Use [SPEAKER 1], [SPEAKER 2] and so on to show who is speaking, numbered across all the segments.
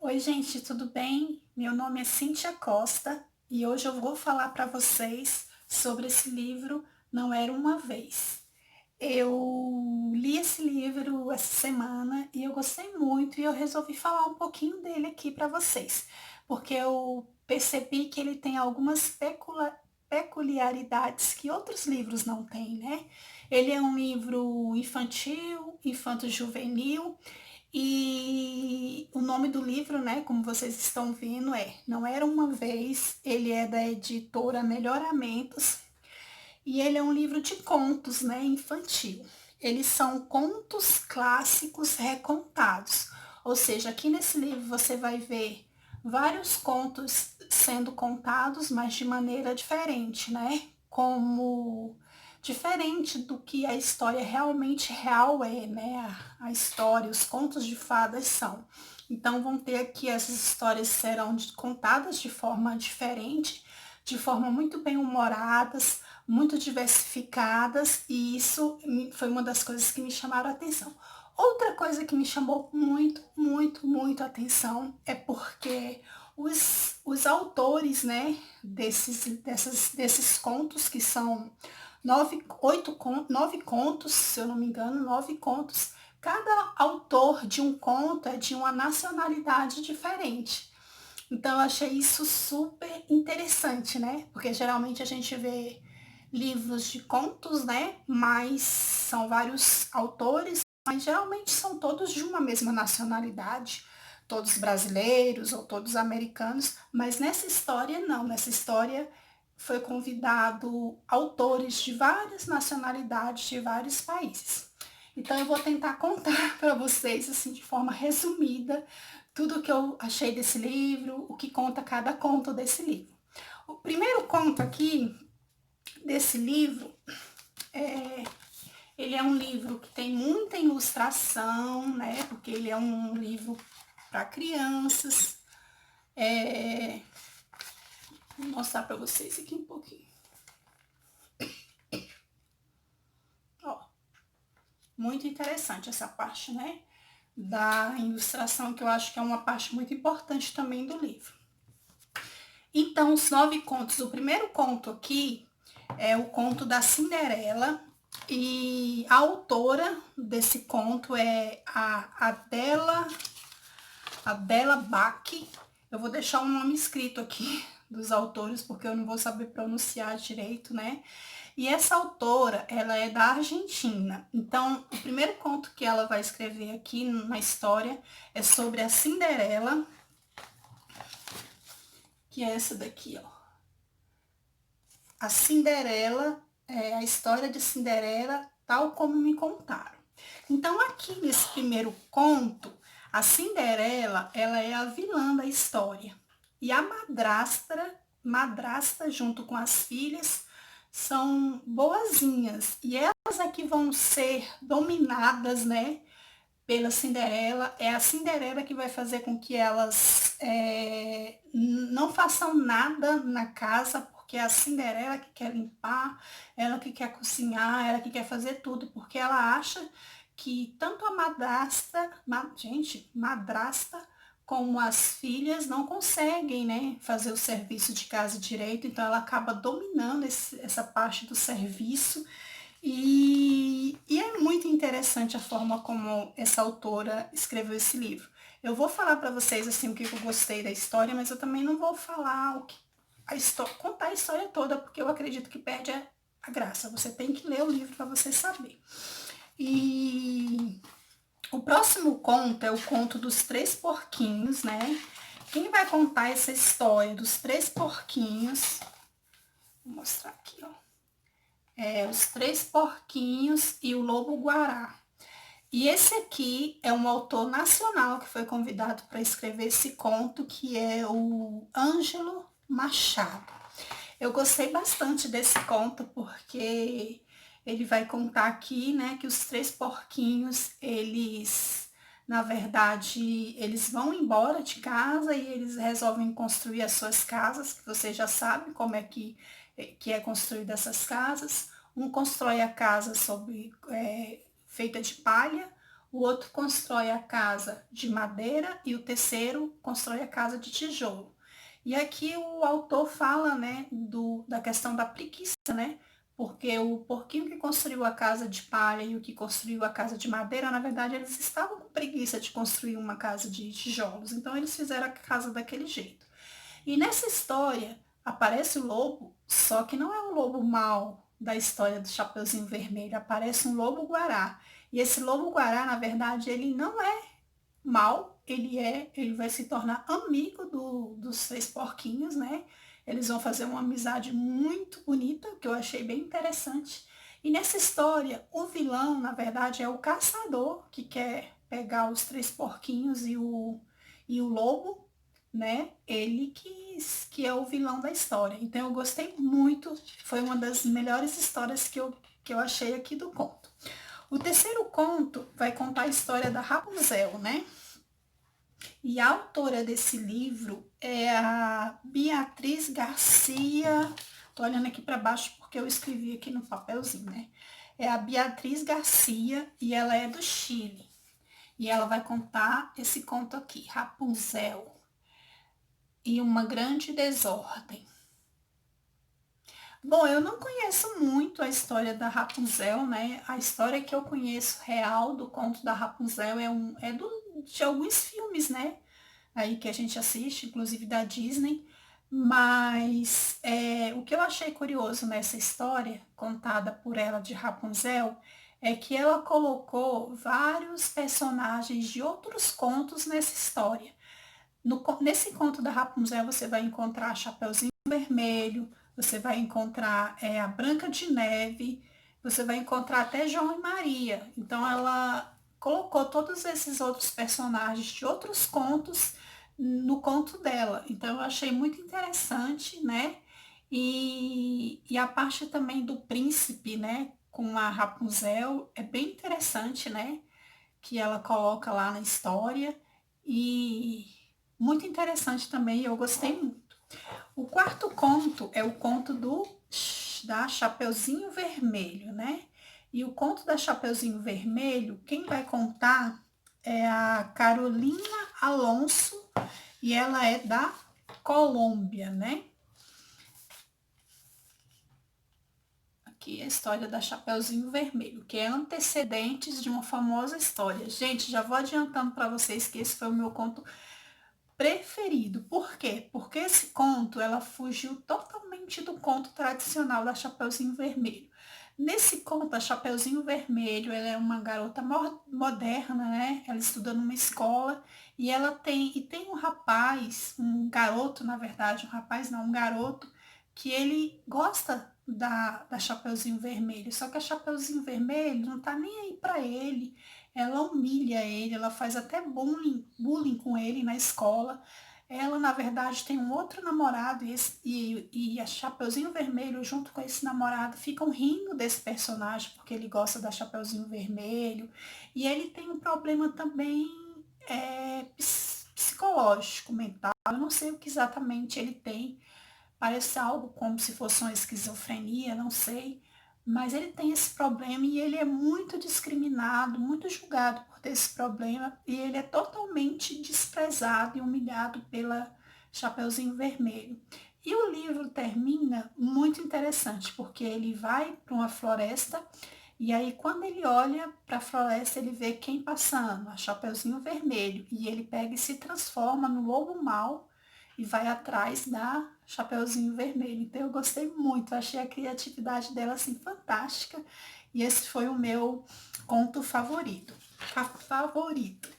[SPEAKER 1] Oi, gente, tudo bem? Meu nome é Cíntia Costa e hoje eu vou falar para vocês sobre esse livro Não Era Uma Vez. Eu li esse livro essa semana e eu gostei muito e eu resolvi falar um pouquinho dele aqui para vocês, porque eu percebi que ele tem algumas peculiaridades que outros livros não têm, né? Ele é um livro infantil, infanto-juvenil e o nome do livro, né, como vocês estão vendo, Não Era Uma Vez. Ele é da editora Melhoramentos e ele é um livro de contos, né, infantil. Eles são contos clássicos recontados. Ou seja, aqui nesse livro você vai ver vários contos sendo contados, mas de maneira diferente, né? Como diferente do que a história realmente real é, né? A história, os contos de fadas são. Então vão ter aqui, essas histórias serão contadas de forma diferente, de forma muito bem humoradas, muito diversificadas, e isso foi uma das coisas que me chamaram a atenção. Outra coisa que me chamou muito a atenção é porque os autores, né, desses contos, que são nove contos, se eu não me engano, 9 contos, cada autor de um conto é de uma nacionalidade diferente. Então eu achei isso super interessante, né? Porque geralmente a gente vê livros de contos, né? Mas são vários autores, mas geralmente são todos de uma mesma nacionalidade, todos brasileiros ou todos americanos, mas nessa história não, nessa história foi convidado autores de várias nacionalidades, de vários países. Então eu vou tentar contar para vocês, assim, de forma resumida, tudo o que eu achei desse livro, o que conta cada conto desse livro. O primeiro conto aqui desse livro, ele é um livro que tem muita ilustração, né? Porque ele é um livro para crianças. Vou mostrar para vocês aqui um pouquinho. Ó, muito interessante essa parte, né? Da ilustração, que eu acho que é uma parte muito importante também do livro. Então, os 9 contos. O primeiro conto aqui é o conto da Cinderela, e a autora desse conto é a Adela Bach. Eu vou deixar um nome escrito aqui dos autores, porque eu não vou saber pronunciar direito, né? E essa autora, ela é da Argentina. Então, o primeiro conto que ela vai escrever aqui na história é sobre a Cinderela, que é essa daqui, ó. A Cinderela, a história de Cinderela, tal como me contaram. Então, aqui nesse primeiro conto, a Cinderela, ela é a vilã da história. E a madrasta junto com as filhas, são boazinhas. E elas aqui vão ser dominadas, né, pela Cinderela. É a Cinderela que vai fazer com que elas não façam nada na casa, porque é a Cinderela que quer limpar, ela que quer cozinhar, ela que quer fazer tudo, porque ela acha que tanto a madrasta, como as filhas não conseguem, né, fazer o serviço de casa direito, então ela acaba dominando essa parte do serviço. E é muito interessante a forma como essa autora escreveu esse livro. Eu vou falar para vocês assim o que eu gostei da história, mas eu também não vou falar contar a história toda, porque eu acredito que perde a graça. Você tem que ler o livro para você saber. E o próximo conto é o conto dos 3 porquinhos, né? Quem vai contar essa história dos 3 porquinhos? Vou mostrar aqui, ó. Os 3 porquinhos e o lobo-guará. E esse aqui é um autor nacional que foi convidado para escrever esse conto, que é o Ângelo Machado. Eu gostei bastante desse conto porque ele vai contar aqui, né, que os 3 porquinhos, eles, na verdade, eles vão embora de casa e eles resolvem construir as suas casas, que vocês já sabem como é que é construída essas casas. Um constrói a casa feita de palha, o outro constrói a casa de madeira e o terceiro constrói a casa de tijolo. E aqui o autor fala, né, da questão da preguiça, né? Porque o porquinho que construiu a casa de palha e o que construiu a casa de madeira, na verdade, eles estavam com preguiça de construir uma casa de tijolos. Então, eles fizeram a casa daquele jeito. E nessa história, aparece o lobo, só que não é o lobo mau da história do Chapeuzinho Vermelho. Aparece um lobo-guará. E esse lobo-guará, na verdade, ele não é mal, ele vai se tornar amigo dos três porquinhos, né? Eles vão fazer uma amizade muito bonita, que eu achei bem interessante. E nessa história, o vilão, na verdade, é o caçador, que quer pegar os três porquinhos e o lobo, né? Ele que é o vilão da história. Então eu gostei muito, foi uma das melhores histórias que eu achei aqui do conto. O terceiro conto vai contar a história da Rapunzel, né? E a autora desse livro é a Beatriz Garcia. Tô olhando aqui para baixo porque eu escrevi aqui no papelzinho, né? É a Beatriz Garcia e ela é do Chile. E ela vai contar esse conto aqui, Rapunzel e uma grande desordem. Bom, eu não conheço muito a história da Rapunzel, né? A história que eu conheço real do conto da Rapunzel de alguns filmes, né? Aí que a gente assiste, inclusive da Disney. Mas o que eu achei curioso nessa história, contada por ela de Rapunzel, é que ela colocou vários personagens de outros contos nessa história. Nesse conto da Rapunzel, você vai encontrar Chapeuzinho Vermelho, você vai encontrar a Branca de Neve, você vai encontrar até João e Maria. Então, ela colocou todos esses outros personagens de outros contos no conto dela. Então, eu achei muito interessante, né? E a parte também do príncipe, né? Com a Rapunzel, é bem interessante, né? Que ela coloca lá na história. E muito interessante também, eu gostei muito. O quarto conto é o conto da Chapeuzinho Vermelho, né? E o conto da Chapeuzinho Vermelho, quem vai contar é a Carolina Alonso e ela é da Colômbia, né? Aqui é a história da Chapeuzinho Vermelho, que é antecedentes de uma famosa história. Gente, já vou adiantando para vocês que esse foi o meu conto preferido. Por quê? Porque esse conto, ela fugiu totalmente do conto tradicional da Chapeuzinho Vermelho. Nesse conto, a Chapeuzinho Vermelho, ela é uma garota moderna, né? Ela estuda numa escola e ela tem um rapaz, um garoto, na verdade, um rapaz não, um garoto, que ele gosta da Chapeuzinho Vermelho. Só que a Chapeuzinho Vermelho não tá nem aí pra ele, ela humilha ele, ela faz até bullying com ele na escola. Ela, na verdade, tem um outro namorado e a Chapeuzinho Vermelho, junto com esse namorado, ficam rindo desse personagem, porque ele gosta da Chapeuzinho Vermelho. E ele tem um problema também psicológico, mental. Eu não sei o que exatamente ele tem. Parece algo como se fosse uma esquizofrenia, não sei. Mas ele tem esse problema e ele é muito discriminado, muito julgado por ter esse problema. E ele é totalmente desprezado e humilhado pela Chapeuzinho Vermelho. E o livro termina muito interessante, porque ele vai para uma floresta e aí quando ele olha para a floresta, ele vê quem passando, a Chapeuzinho Vermelho. E ele pega e se transforma no lobo mau e vai atrás da Chapeuzinho Vermelho. Então eu gostei muito, achei a criatividade dela assim fantástica e esse foi o meu conto favorito.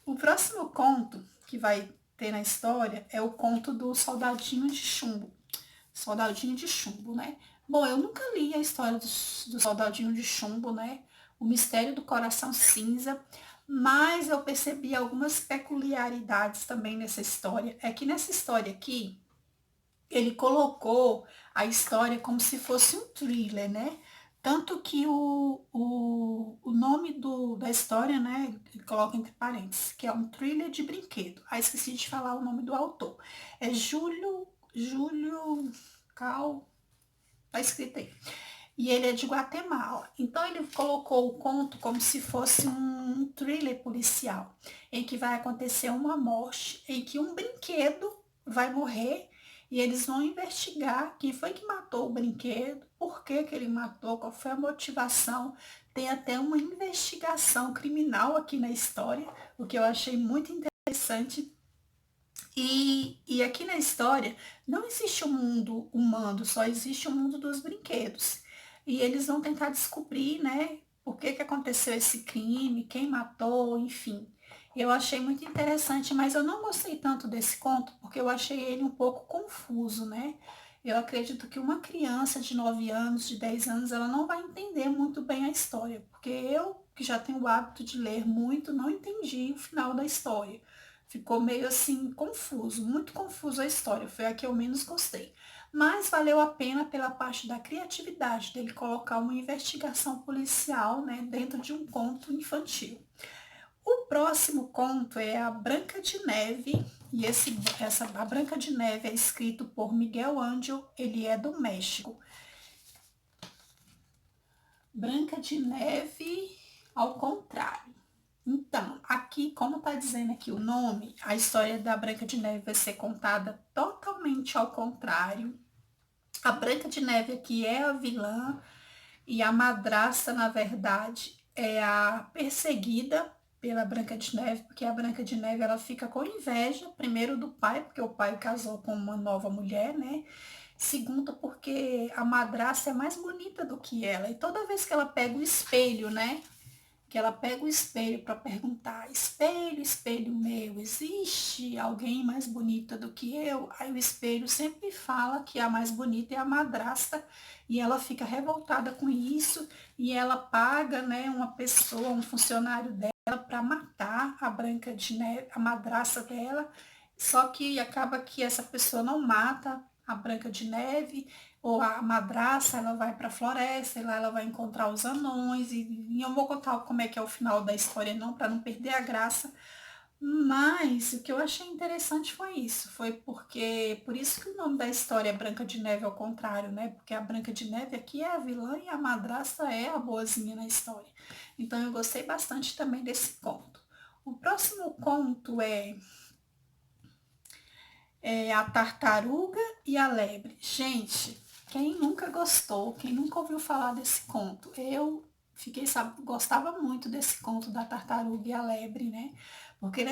[SPEAKER 1] O próximo conto que vai ter na história é o conto do Soldadinho de Chumbo. Soldadinho de Chumbo, né? Bom, eu nunca li a história do Soldadinho de Chumbo, né? O Mistério do Coração Cinza, mas eu percebi algumas peculiaridades também nessa história. É que nessa história aqui, ele colocou a história como se fosse um thriller, né? Tanto que o nome da história, né? Ele coloca entre parênteses, que é um thriller de brinquedo. Ah, esqueci de falar o nome do autor. É Júlio Cal, tá escrito aí. e ele é de Guatemala. Então ele colocou o conto como se fosse um thriller policial, em que vai acontecer uma morte, em que um brinquedo vai morrer e eles vão investigar quem foi que matou o brinquedo, por que que ele matou, qual foi a motivação. Tem até uma investigação criminal aqui na história, o que eu achei muito interessante. E aqui na história não existe um mundo humano, só existe o mundo dos brinquedos. E eles vão tentar descobrir, né, por que que aconteceu esse crime, quem matou, enfim. Eu achei muito interessante, mas eu não gostei tanto desse conto porque eu achei ele um pouco confuso, né? Eu acredito que uma criança de 9 anos, de 10 anos, ela não vai entender muito bem a história, porque eu, que já tenho o hábito de ler muito, não entendi o final da história. Ficou meio assim confuso, muito confuso a história, foi a que eu menos gostei. Mas valeu a pena pela parte da criatividade dele colocar uma investigação policial, né, dentro de um conto infantil. O próximo conto é a Branca de Neve, e a Branca de Neve é escrito por Miguel Ángel, ele é do México. Branca de Neve ao contrário. Então, aqui, como tá dizendo aqui o nome, a história da Branca de Neve vai ser contada totalmente ao contrário. A Branca de Neve aqui é a vilã e a madrasta, na verdade, é a perseguida pela Branca de Neve, porque a Branca de Neve ela fica com inveja, primeiro do pai, porque o pai casou com uma nova mulher, né? Segundo, porque a madrasta é mais bonita do que ela. E toda vez que ela pega o espelho, né? Que ela pega o espelho para perguntar: espelho, espelho meu, existe alguém mais bonita do que eu? Aí o espelho sempre fala que a mais bonita é a madrasta e ela fica revoltada com isso e ela paga, né, uma pessoa, um funcionário dela para matar a Branca de Neve, a madrasta dela. Só que acaba que essa pessoa não mata a Branca de Neve, ou a madraça, ela vai para a floresta e lá ela vai encontrar os anões, e eu vou contar como é que é o final da história não, para não perder a graça, mas o que eu achei interessante foi isso, foi porque, por isso que o nome da história é Branca de Neve ao contrário, né, porque a Branca de Neve aqui é a vilã e a madraça é a boazinha na história, então eu gostei bastante também desse conto. O próximo conto é A Tartaruga e a Lebre. Gente, quem nunca gostou, quem nunca ouviu falar desse conto? Eu gostava muito desse conto da Tartaruga e a Lebre, né? Porque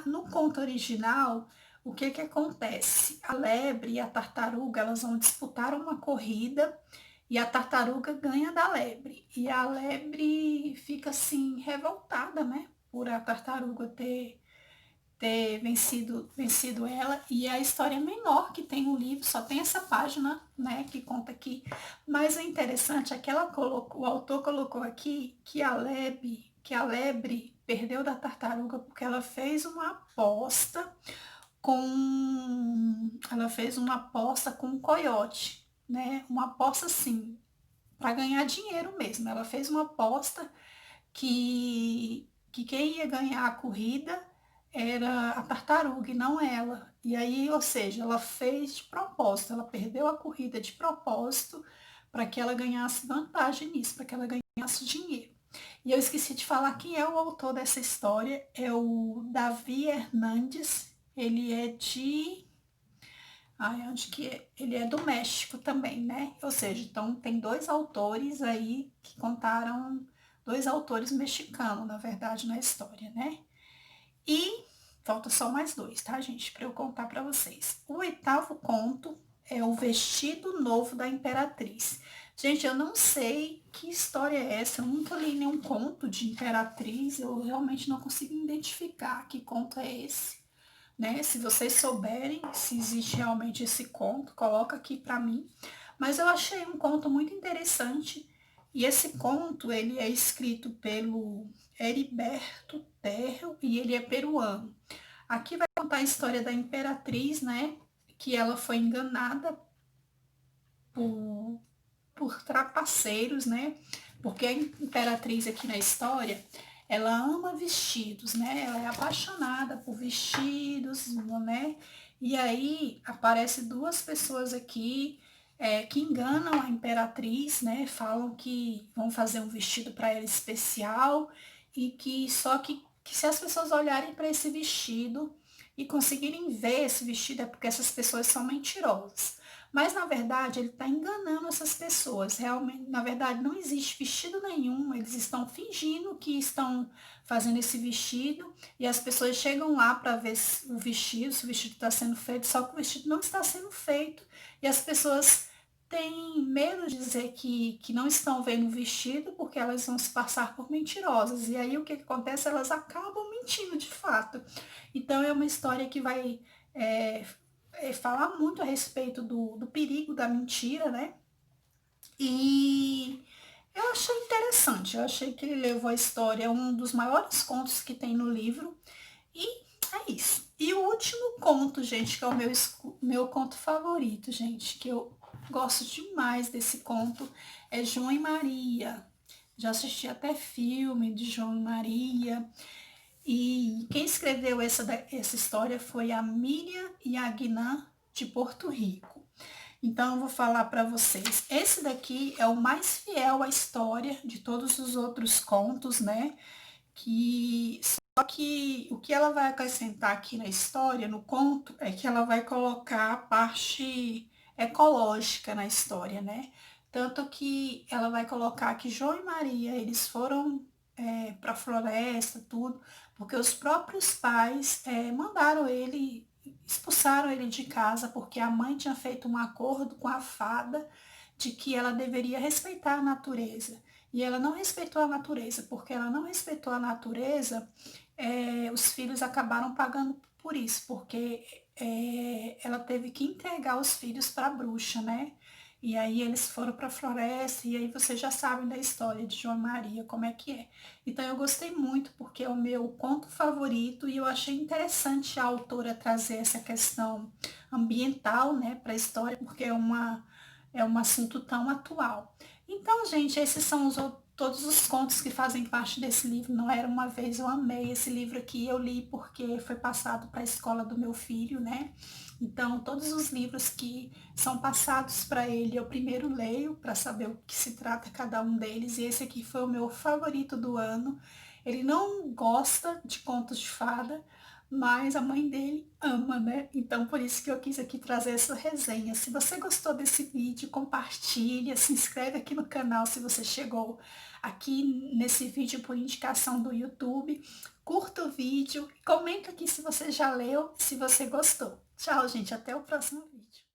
[SPEAKER 1] no conto original, o que que acontece? A lebre e a tartaruga, elas vão disputar uma corrida e a tartaruga ganha da lebre. E a lebre fica assim revoltada, né? Por a tartaruga ter vencido ela, e a história menor que tem no livro, só tem essa página, né, que conta aqui, mas o interessante é que o autor colocou aqui que a lebre perdeu da tartaruga porque ela fez uma aposta com um coiote, né, uma aposta assim, para ganhar dinheiro mesmo, ela fez uma aposta que quem ia ganhar a corrida era a tartaruga e não ela. E aí, ou seja, ela fez de propósito, ela perdeu a corrida de propósito para que ela ganhasse vantagem nisso, para que ela ganhasse dinheiro. E eu esqueci de falar quem é o autor dessa história, é o Davi Hernandes, ele é de... Ai, onde que é? Ele é do México também, né? Ou seja, então tem dois autores aí que contaram, dois autores mexicanos, na verdade, na história, né? E falta só mais dois, tá, gente? Para eu contar para vocês. O oitavo conto é O Vestido Novo da Imperatriz. Gente, eu não sei que história é essa, eu nunca li nenhum conto de Imperatriz, eu realmente não consigo identificar que conto é esse, né? Se vocês souberem se existe realmente esse conto, coloca aqui para mim. Mas eu achei um conto muito interessante e esse conto ele é escrito pelo Heriberto Terro e ele é peruano. Aqui vai contar a história da imperatriz, né? Que ela foi enganada por, por trapaceiros, né? Porque a imperatriz aqui na história, ela ama vestidos, né? Ela é apaixonada por vestidos, né? E aí aparece duas pessoas aqui que enganam a imperatriz, né? Falam que vão fazer um vestido para ela especial e que só que se as pessoas olharem para esse vestido e conseguirem ver esse vestido é porque essas pessoas são mentirosas. Mas na verdade ele está enganando essas pessoas. Realmente, na verdade, não existe vestido nenhum. Eles estão fingindo que estão fazendo esse vestido e as pessoas chegam lá para ver o vestido, se o vestido está sendo feito, só que o vestido não está sendo feito e as pessoas têm medo de dizer que não estão vendo o vestido porque elas vão se passar por mentirosas. E aí o que acontece? Elas acabam mentindo de fato. Então é uma história que vai é, falar muito a respeito do perigo da mentira, né? E eu achei interessante, eu achei que ele levou a história, é um dos maiores contos que tem no livro. E é isso. E o último conto, gente, que é o meu conto favorito, gente, que eu gosto demais desse conto, é João e Maria. Já assisti até filme de João e Maria. E quem escreveu essa história foi a Miriam Yagnan, de Porto Rico. Então eu vou falar para vocês. Esse daqui é o mais fiel à história de todos os outros contos, né? Só que o que ela vai acrescentar aqui na história, no conto, é que ela vai colocar a parte ecológica na história, né? Tanto que ela vai colocar que João e Maria, eles foram para a floresta, tudo, porque os próprios pais mandaram ele, expulsaram ele de casa, porque a mãe tinha feito um acordo com a fada de que ela deveria respeitar a natureza. E ela não respeitou a natureza, porque ela não respeitou a natureza, os filhos acabaram pagando por isso, porque ela teve que entregar os filhos para a bruxa, né? E aí eles foram para a floresta, e aí vocês já sabem da história de João e Maria, como é que é. Então eu gostei muito, porque é o meu conto favorito, e eu achei interessante a autora trazer essa questão ambiental, né, para a história, porque é um assunto tão atual. Então, gente, esses são todos os contos que fazem parte desse livro. Não Era Uma Vez. Eu amei esse livro aqui, eu li porque foi passado para a escola do meu filho, né? Então, todos os livros que são passados para ele, eu primeiro leio para saber o que se trata cada um deles, e esse aqui foi o meu favorito do ano. Ele não gosta de contos de fada, mas a mãe dele ama, né? Então por isso que eu quis aqui trazer essa resenha. Se você gostou desse vídeo, compartilha, se inscreve aqui no canal se você chegou aqui nesse vídeo por indicação do YouTube. Curta o vídeo, comenta aqui se você já leu, se você gostou. Tchau, gente, até o próximo vídeo.